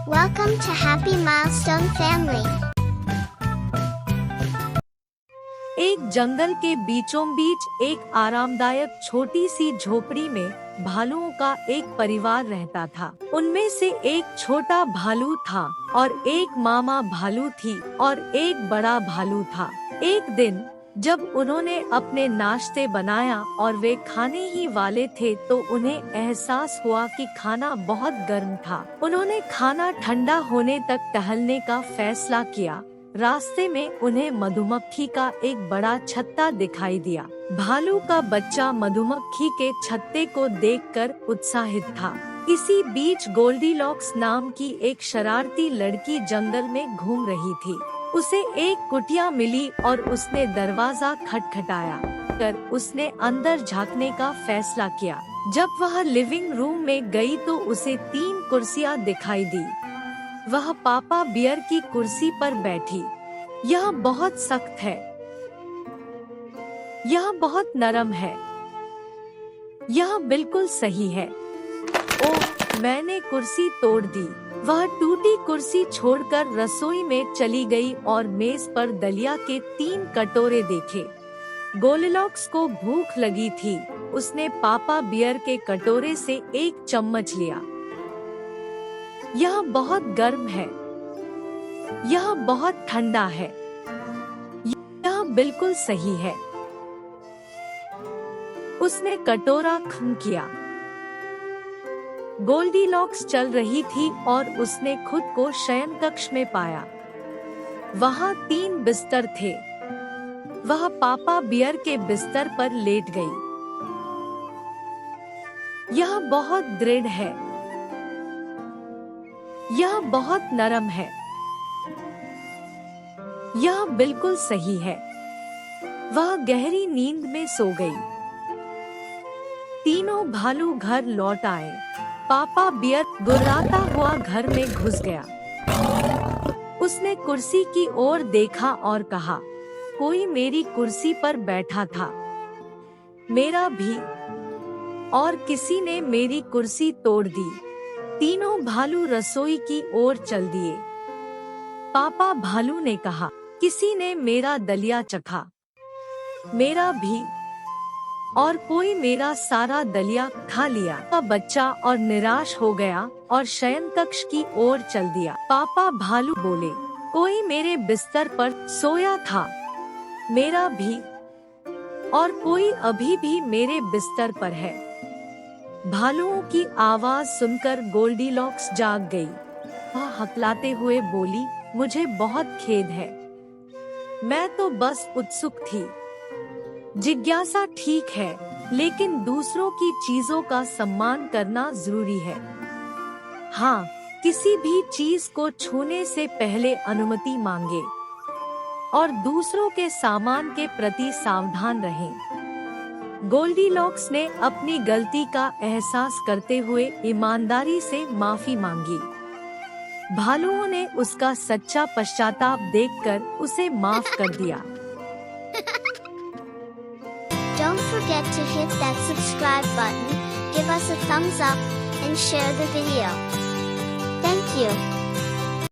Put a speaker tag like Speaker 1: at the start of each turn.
Speaker 1: Welcome to Happy Milestone Family.
Speaker 2: एक जंगल के बीचों बीच एक आरामदायक छोटी सी झोपड़ी में भालुओं का एक परिवार रहता था। उनमें से एक छोटा भालू था और एक मामा भालू थी और एक बड़ा भालू था। एक दिन जब उन्होंने अपने नाश्ते बनाया और वे खाने ही वाले थे तो उन्हें एहसास हुआ कि खाना बहुत गर्म था। उन्होंने खाना ठंडा होने तक टहलने का फैसला किया। रास्ते में उन्हें मधुमक्खी का एक बड़ा छत्ता दिखाई दिया। भालू का बच्चा मधुमक्खी के छत्ते को देखकर उत्साहित था। इसी बीच गोल्डीलॉक्स नाम की एक शरारती लड़की जंगल में घूम रही थी। उसे एक कुटिया मिली और उसने दरवाजा खटखटाया कर उसने अंदर झांकने का फैसला किया। जब वह लिविंग रूम में गई तो उसे 3 कुर्सियां दिखाई दी। वह पापा बियर की कुर्सी पर बैठी। यह बहुत सख्त है, यह बहुत नरम है, यह बिल्कुल सही है। ओह, मैंने कुर्सी तोड़ दी। वह टूटी कुर्सी छोड़कर रसोई में चली गई और मेज पर दलिया के 3 कटोरे देखे। गोल्डीलॉक्स को भूख लगी थी। उसने पापा बियर के कटोरे से एक चम्मच लिया। यह बहुत गर्म है, यह बहुत ठंडा है, यह बिल्कुल सही है। उसने कटोरा खत्म किया। गोल्डीलॉक्स चल रही थी और उसने खुद को शयन कक्ष में पाया। वहाँ 3 बिस्तर थे। वह पापा बियर के बिस्तर पर लेट गई। यह बहुत दृढ़ है, यह बहुत नरम है, यह बिल्कुल सही है। वह गहरी नींद में सो गई। तीनों भालू घर लौट आए। पापा बियर गुर्राता हुआ घर में घुस गया। उसने कुर्सी की ओर देखा और कहा, कोई मेरी कुर्सी पर बैठा था। मेरा भी। और किसी ने मेरी कुर्सी तोड़ दी। तीनों भालू रसोई की ओर चल दिए। पापा भालू ने कहा, किसी ने मेरा दलिया चखा। मेरा भी। और कोई मेरा सारा दलिया खा लिया। वह बच्चा और निराश हो गया और शयन कक्ष की ओर चल दिया। पापा भालू बोले, कोई मेरे बिस्तर पर सोया था। मेरा भी। और कोई अभी भी मेरे बिस्तर पर है। भालुओं की आवाज सुनकर गोल्डीलॉक्स जाग गई। वह हकलाते हुए बोली, मुझे बहुत खेद है। मैं तो बस उत्सुक थी। जिज्ञासा ठीक है, लेकिन दूसरों की चीजों का सम्मान करना जरूरी है। हाँ, किसी भी चीज को छूने से पहले अनुमति मांगे और दूसरों के सामान के प्रति सावधान रहें। गोल्डीलॉक्स ने अपनी गलती का एहसास करते हुए ईमानदारी से माफी मांगी। भालुओं ने उसका सच्चा पश्चाताप देखकर उसे माफ कर दिया।
Speaker 1: Don't forget to hit that subscribe button, give us a thumbs up, and share the video. Thank you.